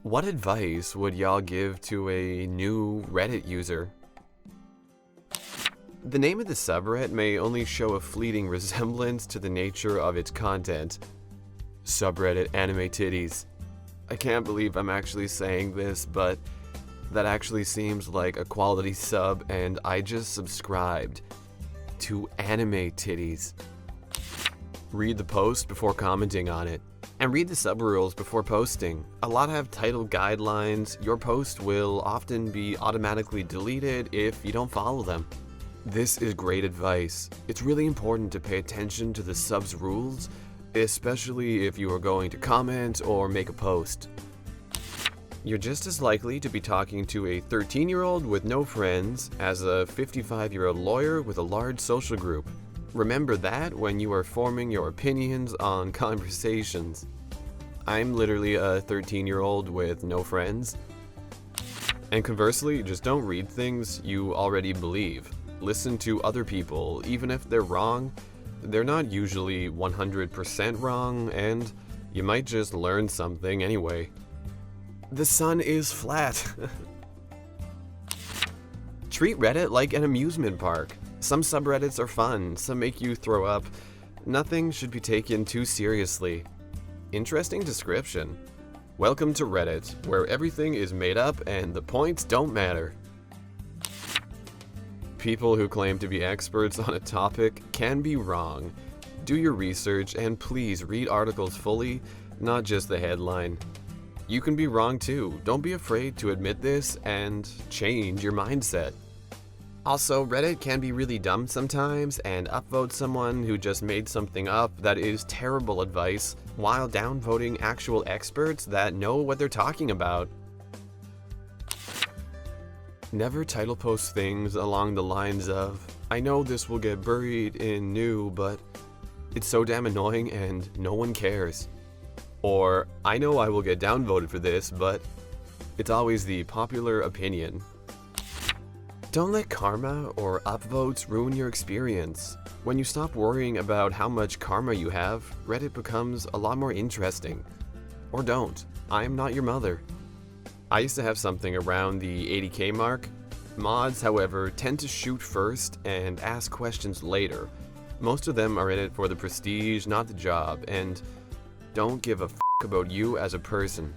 What advice would y'all give to a new Reddit user? The name of the subreddit may only show a fleeting resemblance to the nature of its content. Subreddit anime titties. I can't believe I'm actually saying this, but that actually seems like a quality sub, and I just subscribed to anime titties. Read the post before commenting on it. And read the sub rules before posting. A lot have title guidelines. Your post will often be automatically deleted if you don't follow them. This is great advice. It's really important to pay attention to the sub's rules, especially if you are going to comment or make a post. You're just as likely to be talking to a 13-year-old with no friends as a 55-year-old lawyer with a large social group. Remember that when you are forming your opinions on conversations. I'm literally a 13-year-old with no friends. And conversely, just don't read things you already believe. Listen to other people, even if they're wrong. They're not usually 100% wrong, and you might just learn something anyway. The sun is flat. Treat Reddit like an amusement park. Some subreddits are fun, some make you throw up. Nothing should be taken too seriously. Interesting description. Welcome to Reddit, where everything is made up and the points don't matter. People who claim to be experts on a topic can be wrong. Do your research and please read articles fully, not just the headline. You can be wrong too. Don't be afraid to admit this and change your mindset. Also, Reddit can be really dumb sometimes and upvote someone who just made something up that is terrible advice while downvoting actual experts that know what they're talking about. Never title post things along the lines of, "I know this will get buried in new, but it's so damn annoying and no one cares." Or, "I know I will get downvoted for this, but it's always the popular opinion." Don't let karma or upvotes ruin your experience. When you stop worrying about how much karma you have, Reddit becomes a lot more interesting. Or don't. I am not your mother. I used to have something around the 80k mark. Mods, however, tend to shoot first and ask questions later. Most of them are in it for the prestige, not the job, and don't give a f about you as a person.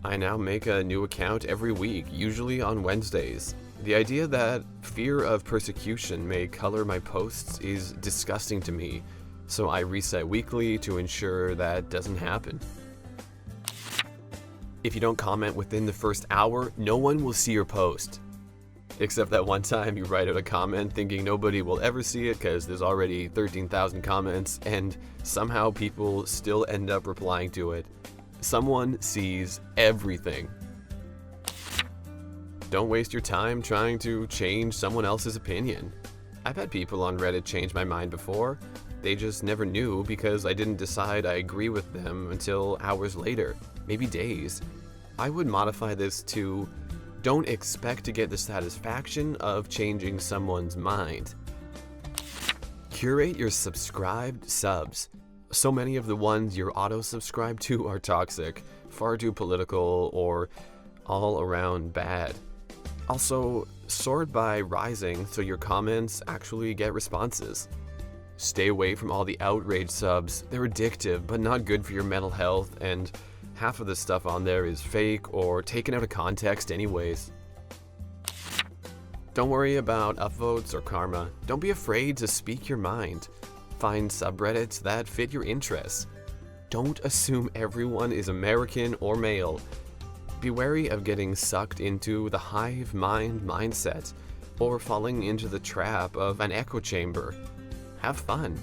I now make a new account every week, usually on Wednesdays. The idea that fear of persecution may color my posts is disgusting to me, so I reset weekly to ensure that doesn't happen. If you don't comment within the first hour, no one will see your post. Except that one time you write out a comment thinking nobody will ever see it because there's already 13,000 comments, and somehow people still end up replying to it. Someone sees everything. Don't waste your time trying to change someone else's opinion. I've had people on Reddit change my mind before. They just never knew because I didn't decide I agree with them until hours later, maybe days. I would modify this to, don't expect to get the satisfaction of changing someone's mind. Curate your subscribed subs. So many of the ones you're auto-subscribed to are toxic, far too political, or all around bad. Also, sort by rising so your comments actually get responses. Stay away from all the outrage subs. They're addictive, but not good for your mental health, and half of the stuff on there is fake or taken out of context anyways. Don't worry about upvotes or karma. Don't be afraid to speak your mind. Find subreddits that fit your interests. Don't assume everyone is American or male. Be wary of getting sucked into the hive mind mindset or falling into the trap of an echo chamber. Have fun.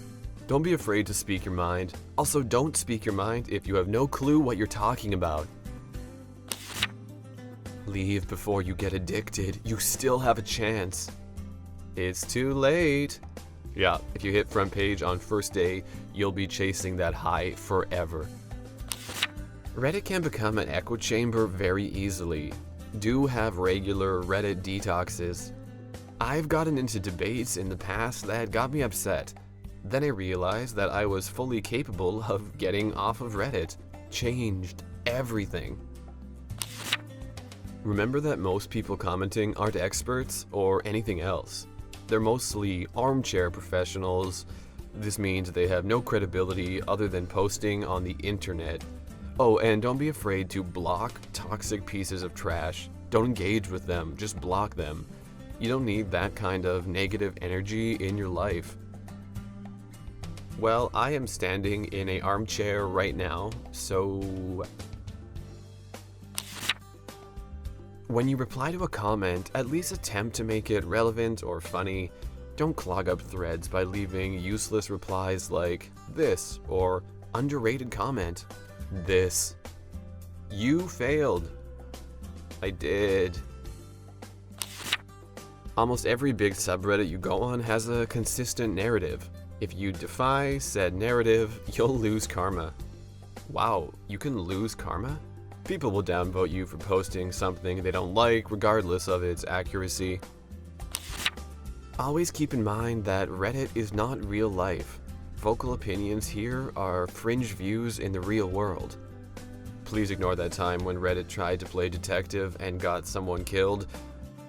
Don't be afraid to speak your mind. Also, don't speak your mind if you have no clue what you're talking about. Leave before you get addicted. You still have a chance. It's too late. Yeah, if you hit front page on first day, you'll be chasing that high forever. Reddit can become an echo chamber very easily. Do have regular Reddit detoxes. I've gotten into debates in the past that got me upset. Then I realized that I was fully capable of getting off of Reddit. Changed everything. Remember that most people commenting aren't experts or anything else. They're mostly armchair professionals. This means they have no credibility other than posting on the internet. Oh, and don't be afraid to block toxic pieces of trash. Don't engage with them, just block them. You don't need that kind of negative energy in your life. Well, I am standing in an armchair right now, so when you reply to a comment, at least attempt to make it relevant or funny. Don't clog up threads by leaving useless replies like this or underrated comment. This. You failed. I did. Almost every big subreddit you go on has a consistent narrative. If you defy said narrative, you'll lose karma. Wow, you can lose karma? People will downvote you for posting something they don't like, regardless of its accuracy. Always keep in mind that Reddit is not real life. Vocal opinions here are fringe views in the real world. Please ignore that time when Reddit tried to play detective and got someone killed,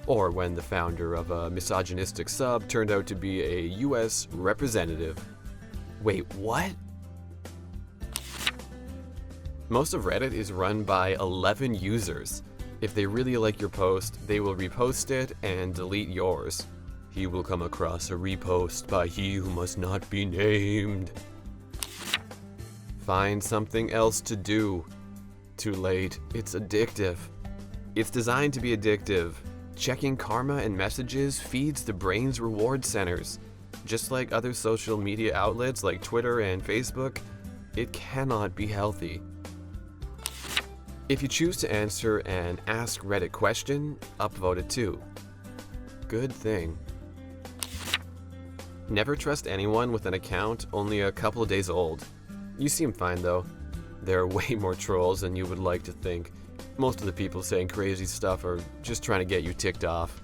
or when the founder of a misogynistic sub turned out to be a US representative. Wait, what? Most of Reddit is run by 11 users. If they really like your post, they will repost it and delete yours. He will come across a repost by he who must not be named. Find something else to do. Too late. It's addictive. It's designed to be addictive. Checking karma and messages feeds the brain's reward centers. Just like other social media outlets like Twitter and Facebook, it cannot be healthy. If you choose to answer an AskReddit question, upvote it too. Good thing. Never trust anyone with an account only a couple of days old. You seem fine though. There are way more trolls than you would like to think. Most of the people saying crazy stuff are just trying to get you ticked off.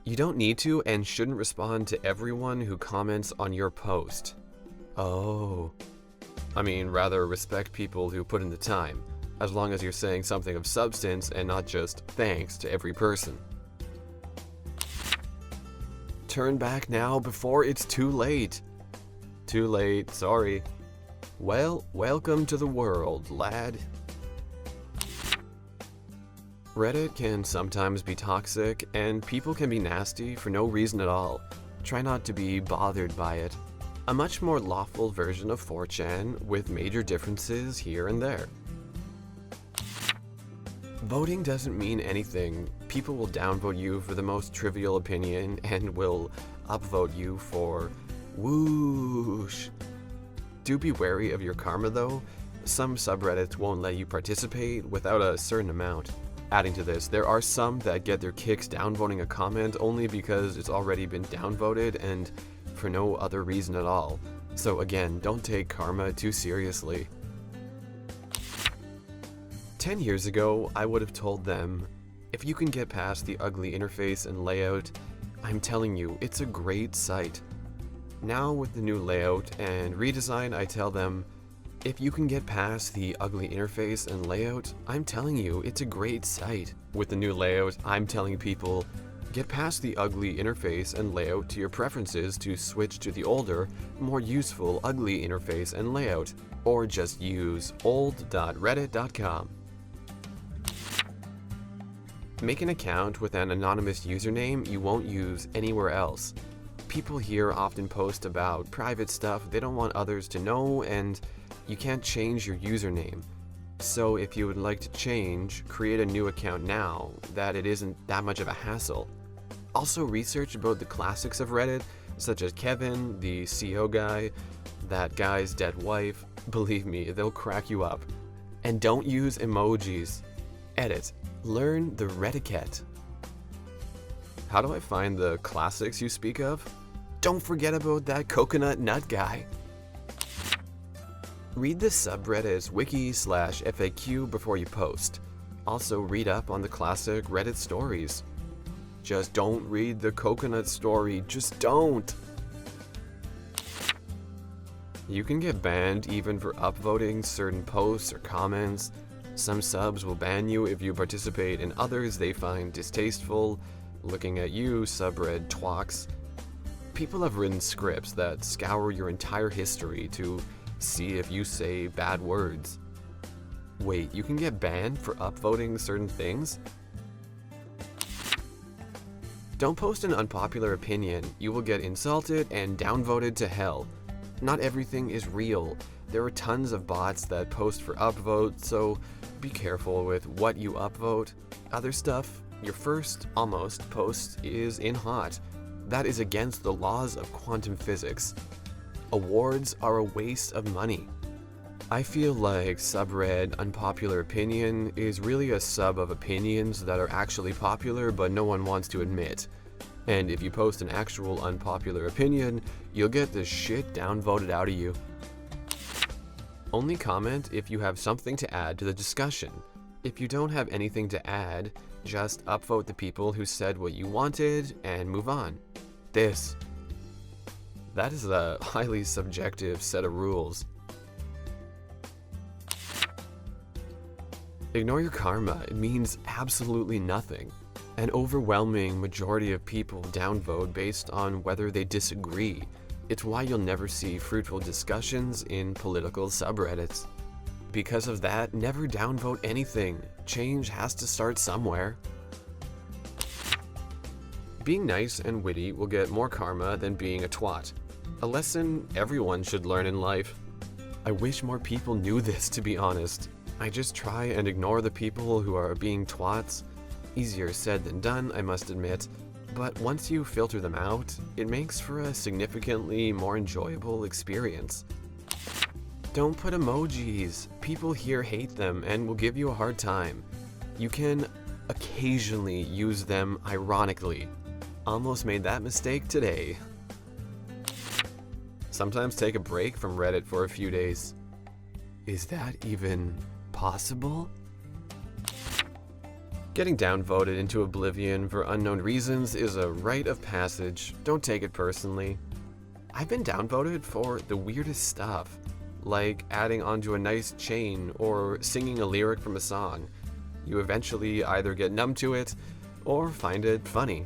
You don't need to and shouldn't respond to everyone who comments on your post. Oh. I mean, rather respect people who put in the time, as long as you're saying something of substance and not just thanks to every person. Turn back now before it's too late. Too late, sorry. Well, welcome to the world, lad. Reddit can sometimes be toxic, and people can be nasty for no reason at all. Try not to be bothered by it. A much more lawful version of 4chan with major differences here and there. Voting doesn't mean anything. People will downvote you for the most trivial opinion and will upvote you for whoosh. Do be wary of your karma though. Some subreddits won't let you participate without a certain amount. Adding to this, there are some that get their kicks downvoting a comment only because it's already been downvoted and for no other reason at all. So again, don't take karma too seriously. 10 years ago, I would have told them, if you can get past the ugly interface and layout, I'm telling you, it's a great site. Now with the new layout and redesign, I tell them, if you can get past the ugly interface and layout, I'm telling you, it's a great site. With the new layout, I'm telling people, get past the ugly interface and layout to your preferences to switch to the older, more useful ugly interface and layout, or just use old.reddit.com. Make an account with an anonymous username you won't use anywhere else. People here often post about private stuff they don't want others to know, and you can't change your username. So if you would like to change, create a new account now, that it isn't that much of a hassle. Also research about the classics of Reddit, such as Kevin, the CEO guy, that guy's dead wife. Believe me, they'll crack you up. And don't use emojis. Edit. Learn the Redditor. How do I find the classics you speak of? Don't forget about that coconut nut guy. Read the subreddit's wiki/FAQ before you post. Also read up on the classic Reddit stories. Just don't read the coconut story, just don't! You can get banned even for upvoting certain posts or comments. Some subs will ban you if you participate in others they find distasteful. Looking at you, subred twocks. People have written scripts that scour your entire history to see if you say bad words. Wait, you can get banned for upvoting certain things? Don't post an unpopular opinion. You will get insulted and downvoted to hell. Not everything is real. There are tons of bots that post for upvote, so be careful with what you upvote. Other stuff, your first, almost, post is in hot. That is against the laws of quantum physics. Awards are a waste of money. I feel like subred unpopular opinion is really a sub of opinions that are actually popular but no one wants to admit. And if you post an actual unpopular opinion, you'll get the shit downvoted out of you. Only comment if you have something to add to the discussion. If you don't have anything to add, just upvote the people who said what you wanted and move on. That is a highly subjective set of rules. Ignore your karma. It means absolutely nothing. An overwhelming majority of people downvote based on whether they disagree. It's why you'll never see fruitful discussions in political subreddits. Because of that, never downvote anything. Change has to start somewhere. Being nice and witty will get more karma than being a twat. A lesson everyone should learn in life. I wish more people knew this, to be honest. I just try and ignore the people who are being twats. Easier said than done, I must admit. But once you filter them out, it makes for a significantly more enjoyable experience. Don't put emojis. People here hate them and will give you a hard time. You can occasionally use them ironically. Almost made that mistake today. Sometimes take a break from Reddit for a few days. Is that even possible? Getting downvoted into oblivion for unknown reasons is a rite of passage. Don't take it personally. I've been downvoted for the weirdest stuff, like adding onto a nice chain or singing a lyric from a song. You eventually either get numb to it or find it funny.